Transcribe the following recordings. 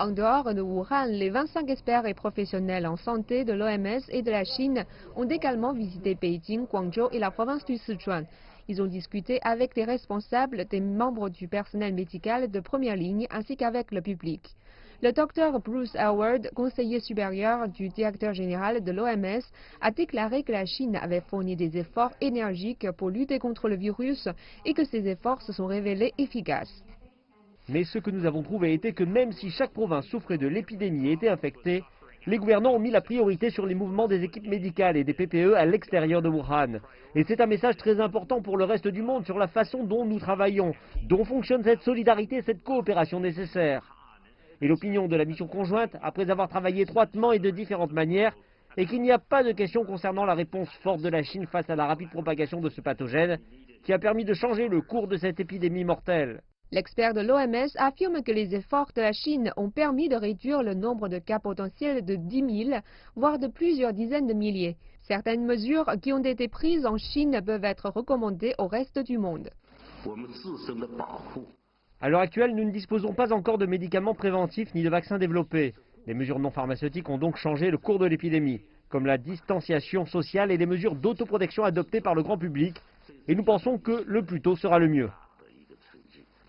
En dehors de Wuhan, les 25 experts et professionnels en santé de l'OMS et de la Chine ont également visité Beijing, Guangzhou et la province du Sichuan. Ils ont discuté avec les responsables, des membres du personnel médical de première ligne ainsi qu'avec le public. Le docteur Bruce Howard, conseiller supérieur du directeur général de l'OMS, a déclaré que la Chine avait fourni des efforts énergiques pour lutter contre le virus et que ces efforts se sont révélés efficaces. Mais ce que nous avons trouvé était que même si chaque province souffrait de l'épidémie et était infectée, les gouvernants ont mis la priorité sur les mouvements des équipes médicales et des PPE à l'extérieur de Wuhan. Et c'est un message très important pour le reste du monde sur la façon dont nous travaillons, dont fonctionne cette solidarité et cette coopération nécessaire. Et l'opinion de la mission conjointe, après avoir travaillé étroitement et de différentes manières, est qu'il n'y a pas de question concernant la réponse forte de la Chine face à la rapide propagation de ce pathogène, qui a permis de changer le cours de cette épidémie mortelle. L'expert de l'OMS affirme que les efforts de la Chine ont permis de réduire le nombre de cas potentiels de 10 000, voire de plusieurs dizaines de milliers. Certaines mesures qui ont été prises en Chine peuvent être recommandées au reste du monde. À l'heure actuelle, nous ne disposons pas encore de médicaments préventifs ni de vaccins développés. Les mesures non pharmaceutiques ont donc changé le cours de l'épidémie, comme la distanciation sociale et les mesures d'autoprotection adoptées par le grand public. Et nous pensons que le plus tôt sera le mieux.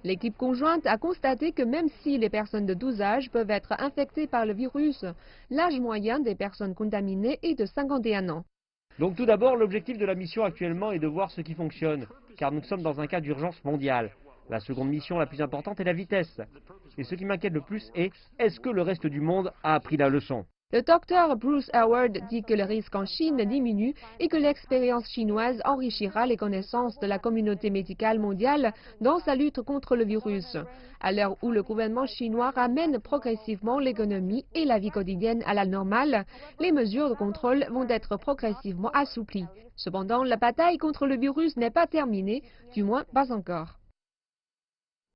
L'équipe conjointe a constaté que même si les personnes de 12 âges peuvent être infectées par le virus, l'âge moyen des personnes contaminées est de 51 ans. Donc tout d'abord, l'objectif de la mission actuellement est de voir ce qui fonctionne, car nous sommes dans un cas d'urgence mondiale. La seconde mission la plus importante est la vitesse. Et ce qui m'inquiète le plus est-ce que le reste du monde a appris la leçon ? Le docteur Bruce Howard dit que le risque en Chine diminue et que l'expérience chinoise enrichira les connaissances de la communauté médicale mondiale dans sa lutte contre le virus. À l'heure où le gouvernement chinois ramène progressivement l'économie et la vie quotidienne à la normale, les mesures de contrôle vont être progressivement assouplies. Cependant, la bataille contre le virus n'est pas terminée, du moins pas encore.